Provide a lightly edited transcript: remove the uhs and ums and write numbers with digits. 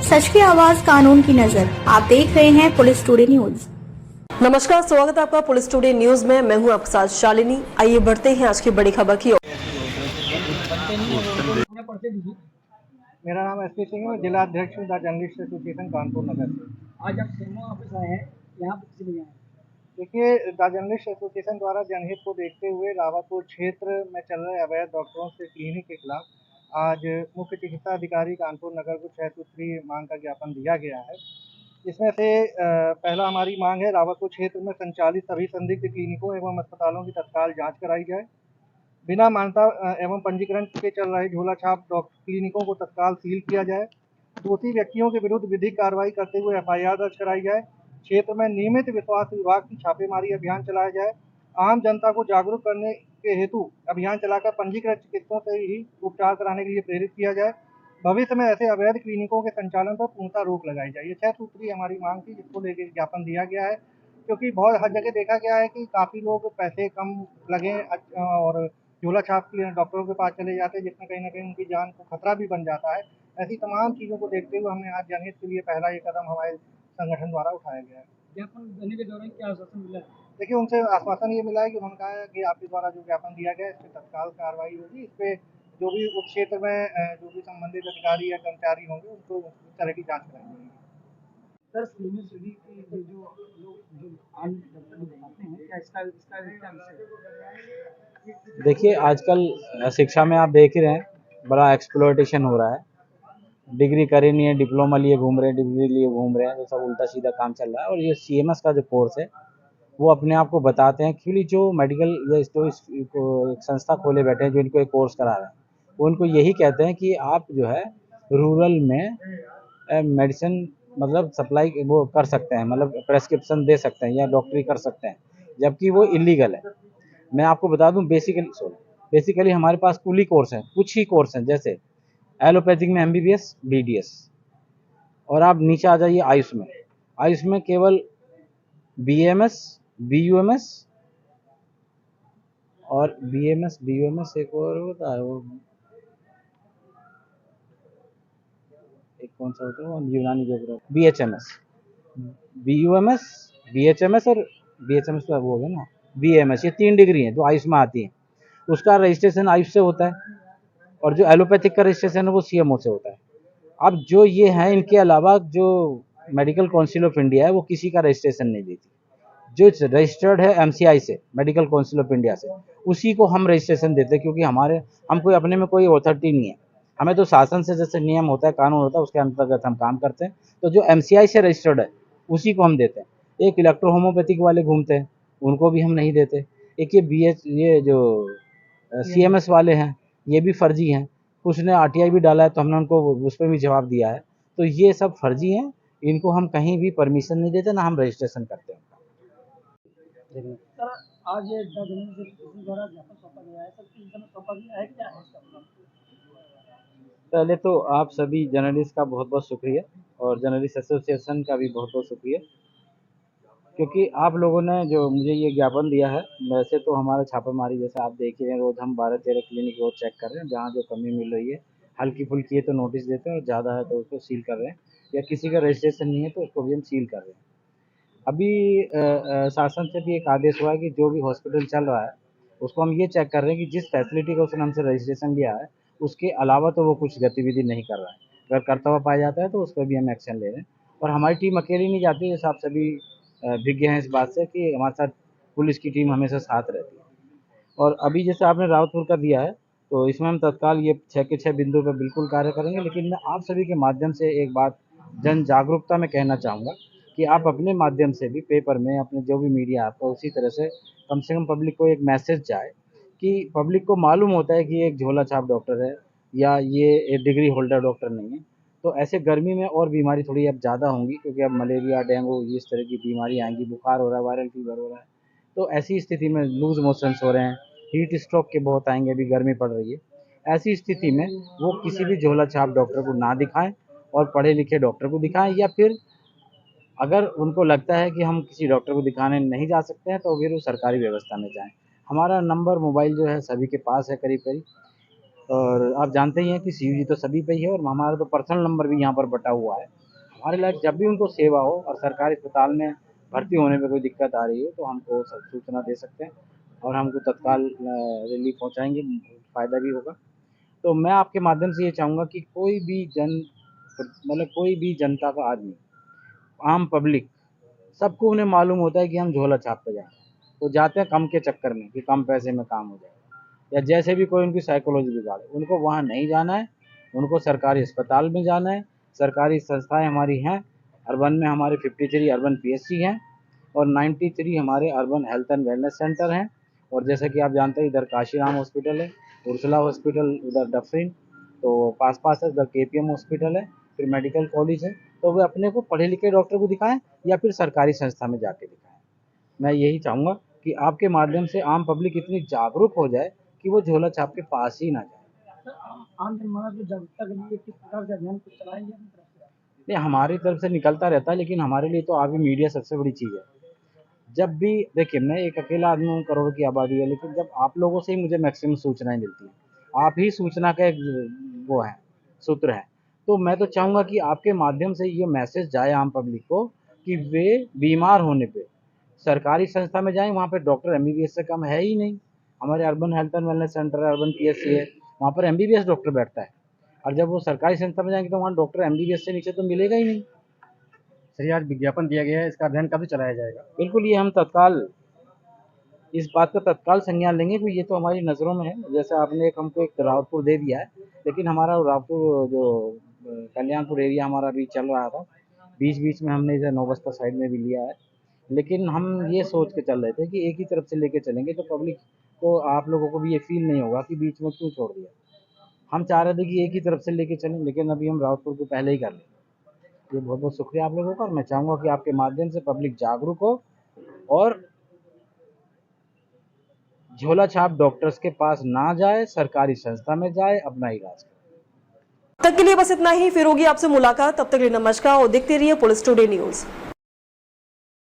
सच की आवाज, कानून की नजर। आप देख रहे हैं पुलिस टुडे न्यूज। नमस्कार, स्वागत है आपका पुलिस टुडे न्यूज में। मैं हूं आपके साथ शालिनी। आइए बढ़ते हैं आज की बड़ी खबर की ओर। मेरा नाम एसपी सिंह है, मैं जिला अध्यक्ष हूँ द जर्नलिस्ट एसोसिएशन कानपुर नगर से। आज आप सीएमओ ऑफिस आए हैं, यहाँ पे किस लिए आए हैं? देखिए, द जर्नलिस्ट एसोसिएशन द्वारा जनहित को देखते हुए रावतपुर क्षेत्र में चल रहे अवैध डॉक्टरों से क्लिनिक के खिलाफ आज मुख्य चिकित्सा अधिकारी कानपुर नगर को 6 सूत्रीय मांग का ज्ञापन दिया गया है। इसमें से पहला हमारी मांग है, रावतपुर क्षेत्र में संचालित सभी संदिग्ध क्लिनिकों एवं अस्पतालों की तत्काल जाँच कराई जाए। बिना मान्यता एवं पंजीकरण के चल रहे झोला छाप क्लिनिकों को तत्काल सील किया जाए। दोषी व्यक्तियों के विरुद्ध विधिक कार्रवाई करते हुए एफआईआर दर्ज कराई जाए। क्षेत्र में नियमित विश्वास विभाग की छापेमारी अभियान चलाया जाए। आम जनता को जागरूक करने के हेतु अभियान चलाकर पंजीकृत चिकित्सकों से ही उपचार कराने के लिए प्रेरित किया जाए। भविष्य में ऐसे अवैध क्लिनिकों के संचालन पर पूर्णतः रोक लगाई जाए। ये 6 सूत्रीय हमारी मांग थी, जिसको लेकर ज्ञापन दिया गया है, क्योंकि बहुत हर जगह देखा गया है कि काफ़ी लोग पैसे कम लगे और झोला छाप के डॉक्टरों के पास चले जाते हैं, जिसमें कहीं न कहीं उनकी जान को खतरा भी बन जाता है। ऐसी तमाम चीज़ों को देखते हुए हमने आज जनहित के लिए पहला ये कदम हमारे संगठन द्वारा उठाया गया है। ज्ञापन देने के दौरान क्या आश्वासन मिला है? देखिए, उनसे आश्वासन ये मिला है कि उन्होंने कहा है कि आपके द्वारा जो ज्ञापन दिया गया है, इस पे तत्काल कार्रवाई होगी। इस पे जो भी उस क्षेत्र में जो भी संबंधित अधिकारी या कर्मचारी होंगे, उनको उस तरह की जाँच कराई जाएगी। सर, सीएमओ स्टडी की जो लोग जो आम डॉक्टर लोग बताते हैं, क्या इसका क्या विषय है? देखिए, आजकल शिक्षा में आप देख ही रहे हैं, बड़ा एक्सप्लॉयटेशन हो रहा है। डिग्री करी नहीं है, डिप्लोमा लिए घूम रहे हैं, डिग्री लिए घूम रहे हैं, तो सब उल्टा सीधा काम चल रहा है। और ये सीएमएस का जो कोर्स है, वो अपने आप को बताते हैं कि जो मेडिकल या जो एक संस्था खोले बैठे हैं, जो इनको एक कोर्स करा रहे हैं, वो उनको यही कहते हैं कि आप जो है रूरल में मेडिसिन मतलब सप्लाई वो कर सकते हैं, मतलब प्रेस्क्रिप्शन दे सकते हैं या डॉक्टरी कर सकते हैं, जबकि वो इलीगल है। मैं आपको बता दूं, बेसिकली हमारे पास कुल ही कोर्स हैं, कुछ ही कोर्स हैं, जैसे एलोपैथिक में एमबीबीएस, बीडीएस। और आप नीचे आ जाइए आयुष में। आयुष में केवल बीएमएस, बीयूएमएस और बीएमएस, बीयूएमएस एक और होता है, वो एक कौन सा होता है, वो यूनानी ज्योग्राफी, बीएचएमएस, बीयूएमएस, बीएचएमएस और बीएचएमएस तो वो हो गया ना, बीएमएस। ये 3 डिग्री हैं जो आयुष में आती हैं। उसका रजिस्ट्रेशन आयुष से होता है, और जो एलोपैथिक का रजिस्ट्रेशन है वो सीएमओ से होता है। अब जो ये हैं, इनके अलावा जो मेडिकल काउंसिल ऑफ इंडिया है, वो किसी का रजिस्ट्रेशन नहीं देती। जो रजिस्टर्ड है एमसीआई से, मेडिकल काउंसिल ऑफ इंडिया से, उसी को हम रजिस्ट्रेशन देते हैं, क्योंकि हम कोई अपने में कोई अथॉरिटी नहीं है। हमें तो शासन से जैसे नियम होता है, कानून होता है, उसके अंतर्गत हम काम करते हैं। तो जो एमसीआई से रजिस्टर्ड है, उसी को हम देते हैं। एक इलेक्ट्रो होम्योपैथिक वाले घूमते हैं, उनको भी हम नहीं देते। एक ये जो सीएमएस वाले हैं, ये भी फर्जी हैं। कुछ ने आरटीआई भी डाला है, तो हमने उनको उस पर भी जवाब दिया है। तो ये सब फर्जी हैं, इनको हम कहीं भी परमिशन नहीं देते, ना हम रजिस्ट्रेशन करते हैं। सर, आज ये एसोसिएशन द्वारा ज्ञापन सौंपा गया है, सर किस समय सौंपा गया है, क्या है इसका मतलब? पहले तो आप सभी जर्नलिस्ट का बहुत बहुत शुक्रिया, और जर्नलिस्ट एसोसिएशन का भी बहुत बहुत शुक्रिया, क्योंकि आप लोगों ने जो मुझे ये ज्ञापन दिया है। वैसे तो हमारा छापेमारी जैसे आप देख ही रहे हैं, रोज़ हम 12-13 क्लिनिक रोज चेक कर रहे हैं। जहाँ जो कमी मिल रही है, हल्की फुल्की है तो नोटिस देते हैं, और ज़्यादा है तो उसको सील कर रहे हैं, या किसी का रजिस्ट्रेशन नहीं है तो उसको भी हम सील कर रहे हैं। अभी शासन से भी एक आदेश हुआ है कि जो भी हॉस्पिटल चल रहा है, उसको हम ये चेक कर रहे हैं कि जिस फैसिलिटी का उसने हमसे रजिस्ट्रेशन लिया है, उसके अलावा तो वो कुछ गतिविधि नहीं कर रहा है। अगर करता हुआ पाया जाता है तो उस पर भी हम एक्शन ले रहे हैं। और हमारी टीम अकेली नहीं जाती, जैसे आप सभी विज्ञ हैं इस बात से कि हमारे साथ पुलिस की टीम हमेशा साथ रहती है। और अभी जैसे आपने रावतपुर का दिया है, तो इसमें हम तत्काल ये 6 के 6 बिंदु पर बिल्कुल कार्य करेंगे। लेकिन मैं आप सभी के माध्यम से एक बात जन जागरूकता में कहना चाहूँगा कि आप अपने माध्यम से भी पेपर में, अपने जो भी मीडिया आपका, उसी तरह से कम पब्लिक को एक मैसेज जाए कि पब्लिक को मालूम होता है कि एक झोला छाप डॉक्टर है, या ये एक डिग्री होल्डर डॉक्टर नहीं है। तो ऐसे गर्मी में और बीमारी थोड़ी अब ज़्यादा होंगी, क्योंकि अब मलेरिया, डेंगू, इस तरह की बीमारी आएंगी, बुखार हो रहा है, वायरल फीवर हो रहा है। तो ऐसी स्थिति में लूज मोशंस हो रहे हैं, हीट स्ट्रोक के बहुत आएंगे, अभी गर्मी पड़ रही है। ऐसी स्थिति में वो किसी भी झोला छाप डॉक्टर को ना दिखाएं, और पढ़े लिखे डॉक्टर को दिखाएं, या फिर अगर उनको लगता है कि हम किसी डॉक्टर को दिखाने नहीं जा सकते हैं, तो फिर वो सरकारी व्यवस्था में जाएं। हमारा नंबर मोबाइल जो है सभी के पास है, करीब करीब और आप जानते ही हैं कि सीयूजी तो सभी पे ही है और हमारा तो पर्सनल नंबर भी यहाँ पर बटा हुआ है। हमारे लायक जब भी उनको सेवा हो और सरकारी अस्पताल में भर्ती होने में कोई दिक्कत आ रही हो तो हमको सूचना दे सकते हैं और हमको तत्काल रिलीफ पहुँचाएंगे, फ़ायदा भी होगा। तो मैं आपके माध्यम से ये चाहूँगा कि कोई भी कोई भी जनता का आदमी, आम पब्लिक, सबको उन्हें मालूम होता है कि हम झोला छाप पे जाएँ। तो जाते हैं कम के चक्कर में कि कम पैसे में काम हो जाए या जैसे भी कोई उनकी साइकोलॉजी बिगाड़े, उनको वहाँ नहीं जाना है, उनको सरकारी अस्पताल में जाना है। सरकारी संस्थाएं हमारी हैं, अर्बन में हमारे 53 अर्बन पीएचसी हैं और 93 हमारे urban health and wellness centre हैं। और जैसे कि आप जानते हैं इधर काशीराम हॉस्पिटल है, उर्सुला हॉस्पिटल उधर डफरिन, तो पास है, उधर केपीएम हॉस्पिटल है, फिर मेडिकल कॉलेज है। तो वे अपने को पढ़े लिखे डॉक्टर को दिखाएं या फिर सरकारी संस्था में जाके दिखाएं। मैं यही चाहूँगा कि आपके माध्यम से आम पब्लिक इतनी जागरूक हो जाए कि वो झोला छाप के पास ही ना जाए। आम जनमानस को जागरूकता के लिए किस प्रकार से अभियान कुछ चलाएंगे अपनी तरफ से? नहीं, हमारी तरफ से निकलता रहता है, लेकिन हमारे लिए तो अभी मीडिया सबसे बड़ी चीज़ है। जब भी देखिए, मैं एक अकेला आदमी हूँ, करोड़ की आबादी है, लेकिन जब आप लोगों से ही मुझे मैक्सिमम सूचनाएं मिलती हैं, आप ही सूचना का एक वो है, सूत्र है। तो मैं तो चाहूँगा कि आपके माध्यम से ये मैसेज जाए आम पब्लिक को कि वे बीमार होने पे सरकारी संस्था में जाएं, वहाँ पे डॉक्टर एमबीबीएस से कम है ही नहीं। हमारे urban health and wellness centre है, अर्बन पीएचसी है, वहाँ पर एमबीबीएस डॉक्टर बैठता है। और जब वो सरकारी संस्था में जाएंगे तो वहाँ डॉक्टर एमबीबीएस से नीचे तो मिलेगा ही नहीं। सर, आज विज्ञापन दिया गया है, इसका अध्ययन कब से चलाया जाएगा? बिल्कुल, ये हम तत्काल इस बात का तत्काल संज्ञान लेंगे कि ये तो हमारी नज़रों में है। जैसे आपने हमको एक रावतपुर दे दिया है, लेकिन हमारा रावतपुर जो कल्याणपुर एरिया हमारा अभी चल रहा था, बीच में हमने इधर नौबस्ता साइड में भी लिया है। लेकिन हम ये सोच के चल रहे थे कि एक ही तरफ से लेके चलेंगे तो पब्लिक को, आप लोगों को भी ये फील नहीं होगा कि बीच में क्यों छोड़ दिया। हम चाह रहे थे कि एक ही तरफ से लेके चलें, लेकिन अभी हम रावतपुर को पहले ही कर लें। ये बहुत बहुत शुक्रिया आप लोगों का, और मैं चाहूँगा कि आपके माध्यम से पब्लिक जागरूक हो और झोला छाप डॉक्टर्स के पास ना जाए, सरकारी संस्था में जाए, अपना इलाज करे। तक के लिए बस इतना ही। फिर होगी आपसे मुलाकात, तब तक के लिए नमस्कार और देखते रहिए पुलिस टुडे न्यूज।